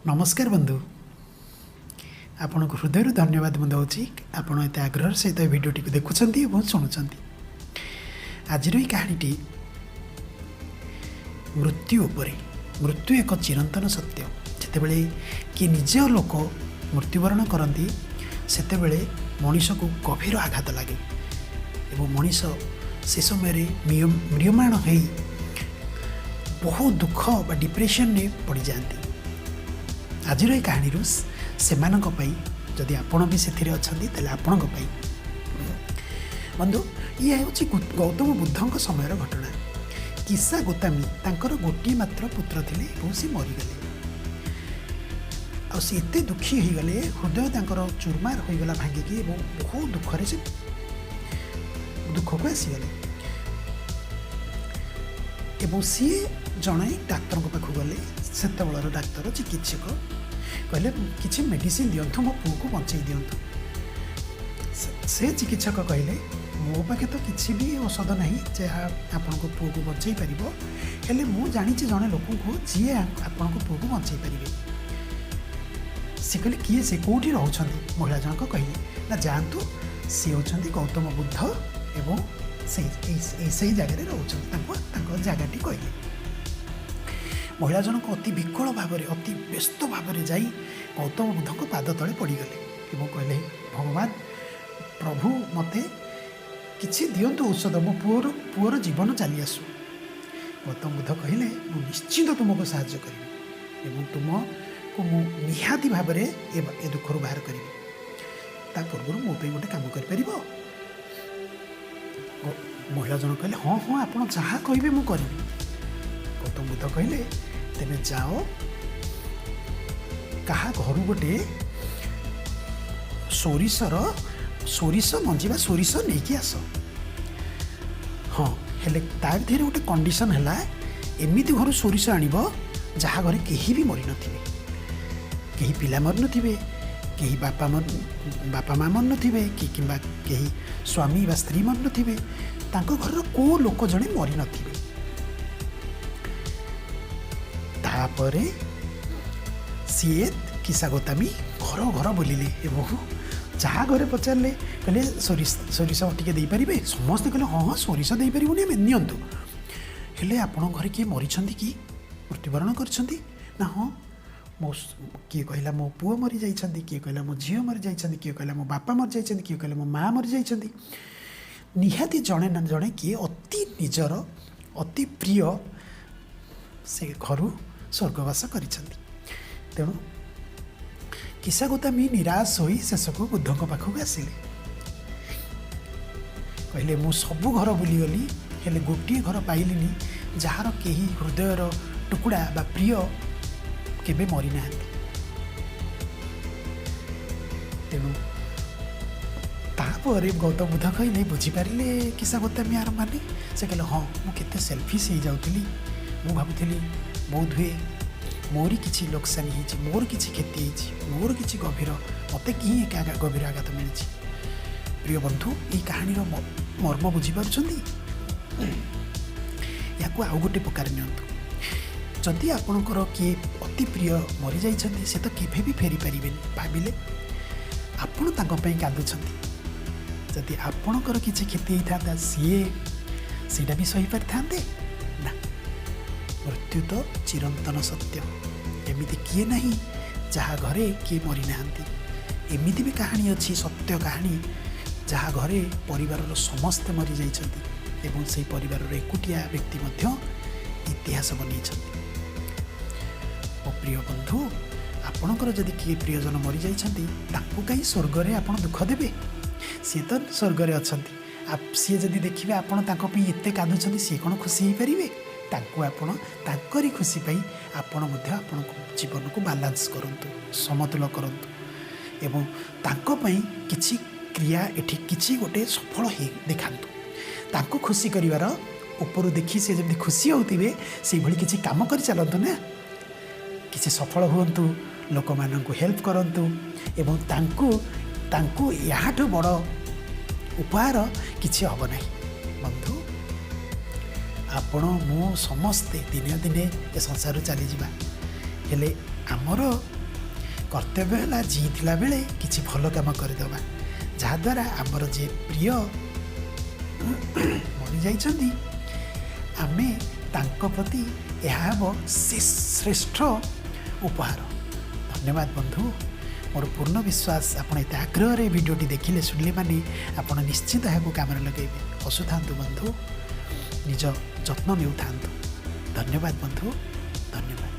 नमस्कार बंधु आपण को हृदय धन्यवाद मैं दूँ आपण एत आग्रह सहित भिडटी को देखुंत और शुणुंट आज कहानीटी मृत्यु उपरे मृत्यु एक चिरंतन सत्य जितेबले कि निज लोक मृत्युवरण करती से मनीष को गभीर आघात लगे और मनीष से समय म्रियमाण हो बहुत दुख बा डिप्रेशन ने पड़ जाती। आज कहानी से जदि आपण भी से अच्छा आपण बंधु ये हूँ गौतम बुद्ध समय घटना। किस्सा गोतामी तांकर गोटे मात्र पुत्र थिले और सी मरीगले सी एत दुखी हो गले हृदय तांकर चूरमार हो गला भांगिकी बहुत दुखरे से दुख को आसीगले एवं सी जड़े डाक्तर पाखु गले से डाक्तर चिकित्सक कहले किसी मेडिसिन दिंतु मो पुओ को बंचे दिंतु। से चिकित्सक कहले मो पाखे तो किसी भी औषध नहीं जहाँ आपण को पुओ को बंचे पार हेले मु जानी जड़े लोक को जी आपण को पुओ को बंचे पारे। सी कहले किए से कौटी रोच महिला जनक कहले ना जातु सी होती गौतम बुद्ध एवं से जगह रोच जगह कहले। महिला जनक अति विकल भाव अति व्यस्त भाव जा गौतम बुद्ध को पाद तले पड़गले और कहले भगवान प्रभु मते किसी दिंतु औषध मो पुओर जीवन चली आसू। गौतम बुद्ध कहले मु निश्चित तुमको साहाय्य करी एवं तुमको मु निहाती भाव ए दुखर बाहर करी ता पूर्व मो पे गोटे काम कर परिबो। महिला जन कहले हाँ हाँ आप जहाँ कहे मु करी। गौतम बुद्ध कहले तेरे जाओ कहा घर गोटे सोरिष मंजी बा सोरिष नहीं आस। हाँ हेले ता भीतर गोटे कंडीशन है एमती घर सोरिष आणब जहाँ घरे कहीं भी मरी नथिबे कहीं पिला मरी नथिबे कहीं बापा माँ मरी नथिबे कि किंबा कहीं स्वामी बा स्त्री मरी नथिबे तांको घर को लोक जड़े मरी नथिबे। तापरे सीए किस्सा गोतामी घर घर बुलिले एवं जहाँ घरे पचारे कहले सोरिष टे दे पारे समस्ते कहले हाँ हाँ सोरिष दे पारूनी आम नियंतु हेले आपण घर किए मरी कि मृत्युवरण कर ना हाँ मो किए कहला मो पुओ मरी जाइछंती किए कहला मो झील मरी जाइछंती किए कहला मो बापा मरी जाइछंती किए कहला मो माँ मरी जाइछंती। निहाती जड़े ना जड़े किए अति निजर अति प्रिय से घर स्वर्गवास करिछंती। तेणु किस्सा गोतामी निराश होई शेष को बुद्ध पाखक आसिले कहले मु सबु घर बुलीगली हेले गोटे घर पाइलिनी जार केही हृदयर टुकुड़ा बा प्रिय केबे मरी ना। तेणु तापर गौतम बुद्ध कहले बुझीपारे किस्सा गोतामी आर माने से कहले हाँ मुझे सेल्फिश हो जाऊली मु भावुली बोध हुए मोरी किसी लोकसानी होती मोर किसी क्षति होती मोर किसी गभीर मत कि गभीर आघात मिली। प्रिय बंधु ये कहानी मर्म बुझीपार्छंती या आउ गोटे प्रकार नियंतु जदि आपणकर किए अति प्रिय मरी जाइछंती से तो केभे भी फेरी पारे भाविले आपण तांको पई कांदुछंती जदि आपणकर किसी क्षति होता सीए सीटा भी सही पारि थांते ना। मृत्यु तो चिरंतन सत्य एमिति किए नहीं जहाँ घरे किए मरी ना। एमिति भी कहानी अच्छी सत्य कहानी जहाँ घरे परिवार समस्ते मरी जाइछंती एवं से परिवार एकुटिया व्यक्ति मध्य इतिहास बनी। प्रिय बंधु आपणकर जदि किए प्रियजन मरी जाइछंती ताकू कहीं स्वर्ग रे आपण दुख देबे सी तो स्वर्ग रे अछंती सी जदि देखिबे आपण ताको पई एते कांदुछंती सी कोन खुशी हो पारिबे ताकू आपण ताकरी खुशी पाई आपण मध्य आपण जीवन को बालांस करंतु समतुल करंतु एवं ताको पई किछि क्रिया एठी किछि गोटे सफल हे देखांतु ताको खुशी करिवार ऊपर देखी से जब खुशी होतिबे से भली किछि काम करि चलंतु ना किसी सफल हुंतु लोक माननकु हेल्प करंतु एवं तांकु याठु बड़ उपहार किछि हब नाही। बंधु आपण मु समस्ते दिने दिने ए संसार चली जावा हेले आमर କର୍ତ୍ତବ୍ୟ ହେଲା ଜିଇଥିଲା ବେଳେ କିଛି ଭଲ କାମ କରିଦେବା, ଯାହାଦ୍ୱାରା ଆମର ଯେ ପ୍ରିୟ ମରିଯାଇଛନ୍ତି ଆମେ ତାଙ୍କ ପ୍ରତି ଏହା ହେବ ଶ୍ରେଷ୍ଠ ଉପହାର। ଧନ୍ୟବାଦ ବନ୍ଧୁ। ମୋର ପୂର୍ଣ୍ଣ ବିଶ୍ୱାସ ଆପଣ ଏତେ ଆଗ୍ରହରେ ଭିଡ଼ିଓଟି ଦେଖିଲେ ଶୁଣିଲେ ମାନେ ଆପଣ ନିଶ୍ଚିତ ଏହାକୁ କାମରେ ଲଗାଇବେ। ହସୁଥାନ୍ତୁ ବନ୍ଧୁ, ନିଜ ଯତ୍ନ ନେଉଥାନ୍ତୁ। ଧନ୍ୟବାଦ ବନ୍ଧୁ, ଧନ୍ୟବାଦ।